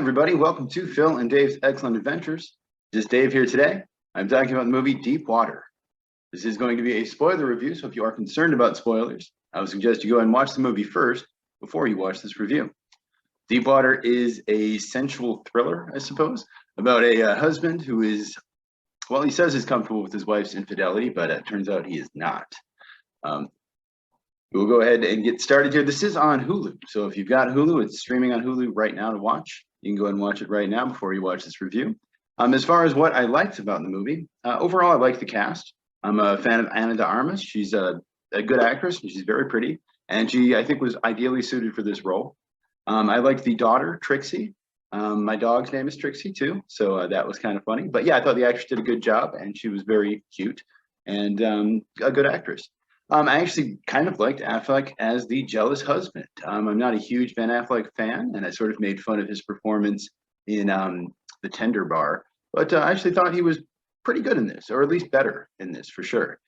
Everybody, welcome to Phil and Dave's Excellent Adventures. Just Dave here today. I'm talking about the movie Deep Water. This is going to be a spoiler review, so if you are concerned about spoilers, I would suggest you go and watch the movie first before you watch this review. Deep Water is a sensual thriller, I suppose, about a husband who is, well, he says he's comfortable with his wife's infidelity, but it turns out he is not. We'll go ahead and get started here. This is on Hulu, so if you've got Hulu, it's streaming on Hulu right now to watch. You can go ahead and watch it right now before you watch this review. As far as what I liked about the movie, overall, I like the cast. I'm a fan of Ana de Armas. She's a good actress. She's very pretty, and she, I think, was ideally suited for this role. I like the daughter, Trixie. My dog's name is Trixie, too, so that was kind of funny. But yeah, I thought the actress did a good job, and she was very cute and a good actress. I actually kind of liked Affleck as the jealous husband. I'm not a huge Ben Affleck fan, and I sort of made fun of his performance in The Tender Bar, but I actually thought he was pretty good in this, or at least better in this for sure.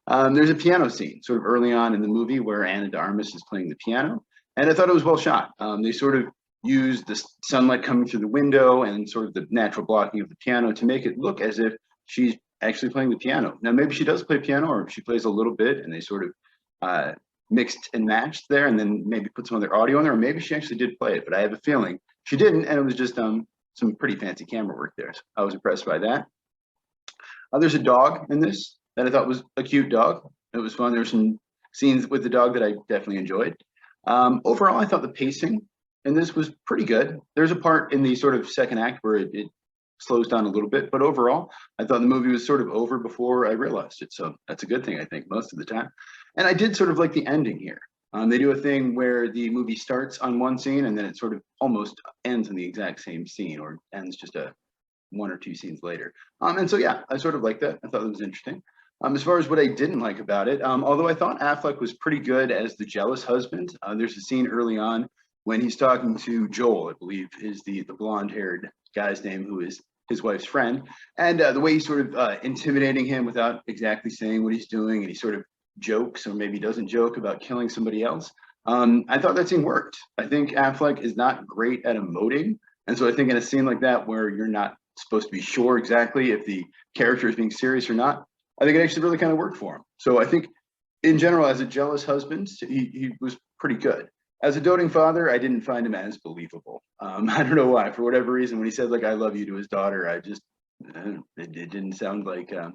There's a piano scene sort of early on in the movie where Ana de Armas is playing the piano, and I thought it was well shot. They sort of used the sunlight coming through the window and sort of the natural blocking of the piano to make it look as if she's actually playing the piano. Now, maybe she does play piano, or she plays a little bit, and they sort of mixed and matched there, and then maybe put some other audio in there, or maybe she actually did play it, but I have a feeling she didn't, and it was just some pretty fancy camera work there. So I was impressed by that. There's a dog in this that I thought was a cute dog. It was fun. There were some scenes with the dog that I definitely enjoyed. Overall, I thought the pacing in this was pretty good. There's a part in the sort of second act where it slows down a little bit, but overall, I thought the movie was sort of over before I realized it. So that's a good thing, I think, most of the time. And I did sort of like the ending here. They do a thing where the movie starts on one scene and then it sort of almost ends in the exact same scene, or ends just one or two scenes later. And so, yeah, I sort of like that. I thought it was interesting. As far as what I didn't like about it, although I thought Affleck was pretty good as the jealous husband, there's a scene early on when he's talking to Joel, I believe is the blonde-haired guy's name, who is his wife's friend, and the way he's sort of intimidating him without exactly saying what he's doing, and he sort of jokes, or maybe doesn't joke, about killing somebody else. I thought that scene worked. I think Affleck is not great at emoting, and so I think in a scene like that where you're not supposed to be sure exactly if the character is being serious or not, I think it actually really kind of worked for him. So I think in general, as a jealous husband, he was pretty good. As a doting father, I didn't find him as believable. I don't know why. For whatever reason, when he said, like, I love you to his daughter, it didn't sound like, I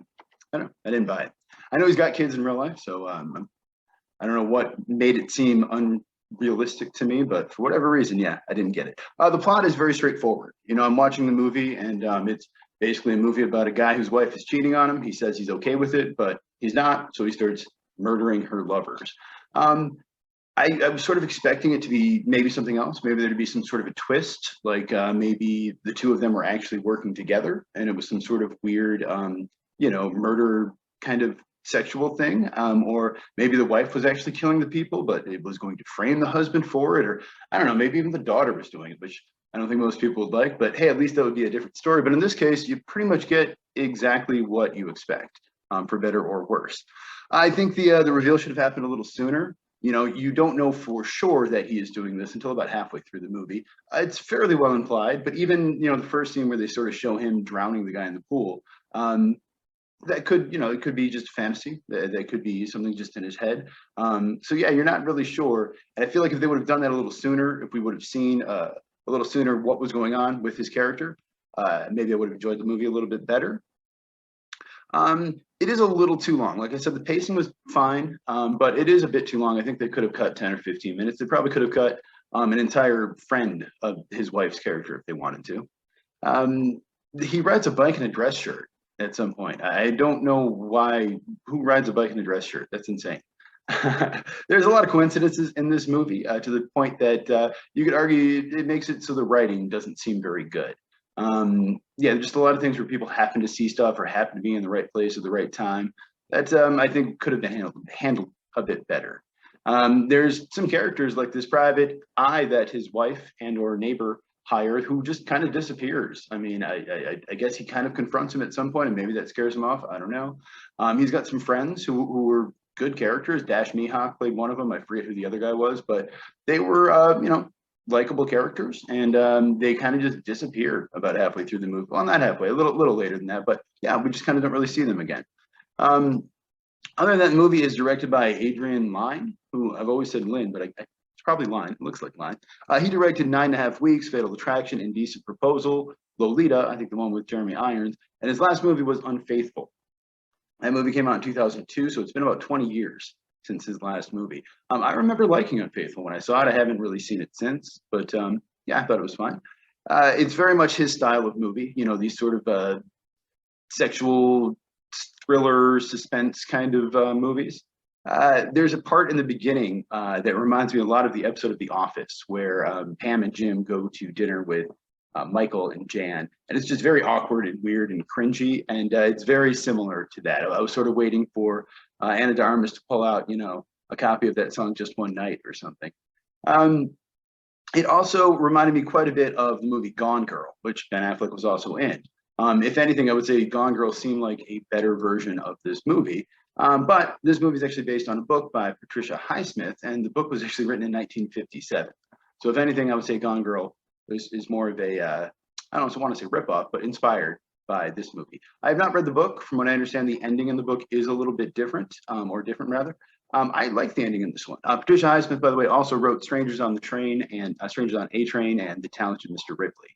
don't know, I didn't buy it. I know he's got kids in real life, so I don't know what made it seem unrealistic to me, but for whatever reason, yeah, I didn't get it. The plot is very straightforward. You know, I'm watching the movie, and it's basically a movie about a guy whose wife is cheating on him. He says he's okay with it, but he's not, so he starts murdering her lovers. I was sort of expecting it to be maybe something else. Maybe there'd be some sort of a twist, like maybe the two of them were actually working together, and it was some sort of weird, murder kind of sexual thing. Or maybe the wife was actually killing the people, but it was going to frame the husband for it. Or I don't know, maybe even the daughter was doing it, which I don't think most people would like. But hey, at least that would be a different story. But in this case, you pretty much get exactly what you expect, for better or worse. I think the reveal should have happened a little sooner. You know, you don't know for sure that he is doing this until about halfway through the movie. It's fairly well implied, but even, the first scene where they sort of show him drowning the guy in the pool, that could, it could be just fantasy. That could be something just in his head. So yeah, you're not really sure. And I feel like if they would have done that a little sooner, if we would have seen a little sooner what was going on with his character, maybe I would have enjoyed the movie a little bit better. It is a little too long. Like I said, the pacing was fine, but it is a bit too long. I think they could have cut 10 or 15 minutes. They probably could have cut an entire friend of his wife's character if they wanted to. He rides a bike in a dress shirt at some point. I don't know who rides a bike in a dress shirt. That's insane. There's a lot of coincidences in this movie to the point that you could argue it makes it so the writing doesn't seem very good. Yeah, just a lot of things where people happen to see stuff or happen to be in the right place at the right time. That I think could have been handled a bit better. There's some characters like this private eye that his wife and or neighbor hired who just kind of disappears. I mean, I guess he kind of confronts him at some point, and maybe that scares him off. I don't know. He's got some friends who were good characters. Mihok played one of them. I forget who the other guy was, but they were, likable characters, and they kind of just disappear about halfway through the movie. Well, not halfway, a little later than that, but yeah, we just kind of don't really see them again. Other than that, movie is directed by Adrian Lyne, who I've always said Lynn, but it's probably Lyne. It looks like Lyne. He directed 9.5 Weeks, Fatal Attraction, Indecent Proposal, Lolita, I think the one with Jeremy Irons, and his last movie was Unfaithful. That movie came out in 2002, so it's been about 20 years since his last movie. I remember liking Unfaithful when I saw it. I haven't really seen it since, but yeah, I thought it was fine. It's very much his style of movie, you know, these sort of sexual thriller, suspense kind of movies. There's a part in the beginning that reminds me a lot of the episode of The Office where Pam and Jim go to dinner with Michael and Jan, and it's just very awkward and weird and cringy, and it's very similar to that. I was sort of waiting for Ana de Armas to pull out, you know, a copy of that song Just One Night or something. It also reminded me quite a bit of the movie Gone Girl, which Ben Affleck was also in. If anything, I would say Gone Girl seemed like a better version of this movie. But this movie is actually based on a book by Patricia Highsmith, and the book was actually written in 1957. So if anything, I would say Gone Girl is more of a, I don't want to say ripoff, but inspired by this movie. I have not read the book. From what I understand, the ending in the book is a little bit different, or different rather. I like the ending in this one. Patricia Highsmith, by the way, also wrote Strangers on the Train and Strangers on a Train and The Talented Mr. Ripley,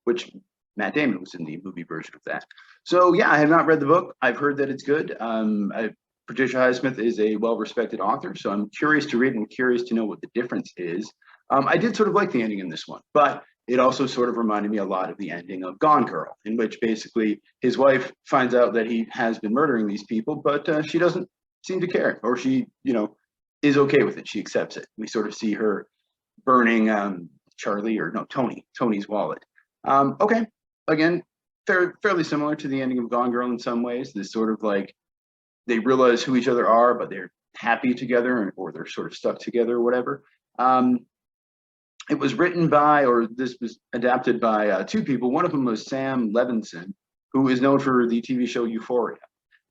which Matt Damon was in the movie version of that. So yeah, I have not read the book. I've heard that it's good. Patricia Highsmith is a well-respected author, so I'm curious to read and curious to know what the difference is. I did sort of like the ending in this one, but it also sort of reminded me a lot of the ending of Gone Girl, in which basically his wife finds out that he has been murdering these people, but she doesn't seem to care, or she, you know, is okay with it. She accepts it. We sort of see her burning Tony's wallet. Okay, again, fairly similar to the ending of Gone Girl in some ways. This sort of like they realize who each other are, but they're happy together, or they're sort of stuck together, or whatever. It was written by, or this was adapted by two people. One of them was Sam Levinson, who is known for the TV show Euphoria.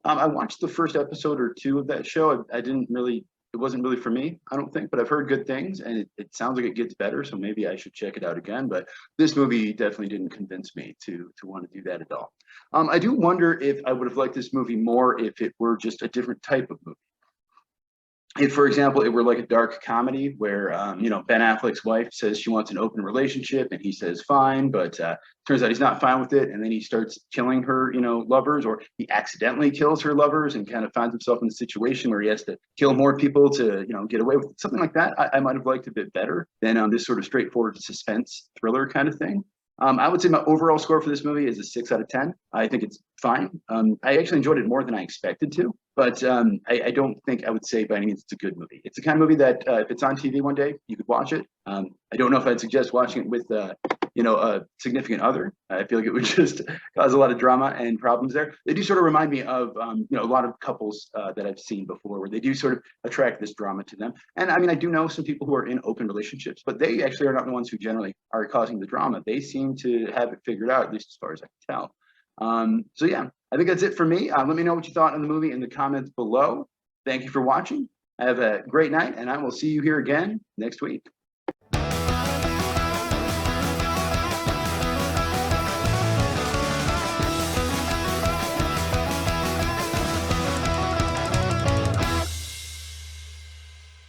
I watched the first episode or two of that show. It wasn't really for me, I don't think, but I've heard good things, and it sounds like it gets better, so maybe I should check it out again. But this movie definitely didn't convince me to want to do that at all. I do wonder if I would have liked this movie more if it were just a different type of movie. If, for example, it were like a dark comedy where, you know, Ben Affleck's wife says she wants an open relationship and he says fine, but turns out he's not fine with it, and then he starts killing her, you know, lovers, or he accidentally kills her lovers and kind of finds himself in a situation where he has to kill more people to, you know, get away with it. Something like that I might have liked a bit better than this sort of straightforward suspense thriller kind of thing. I would say my overall score for this movie is a 6 out of 10. I think it's fine. I actually enjoyed it more than I expected to, but I don't think I would say by any means it's a good movie. It's the kind of movie that if it's on TV one day, you could watch it. I don't know if I'd suggest watching it with, you know, a significant other. I feel like it would just cause a lot of drama and problems there. They do sort of remind me of, you know, a lot of couples that I've seen before where they do sort of attract this drama to them. And I mean, I do know some people who are in open relationships, but they actually are not the ones who generally are causing the drama. They seem to have it figured out, at least as far as I can tell. So yeah, I think that's it for me. Let me know what you thought on the movie in the comments below. Thank you for watching. Have a great night, and I will see you here again next week.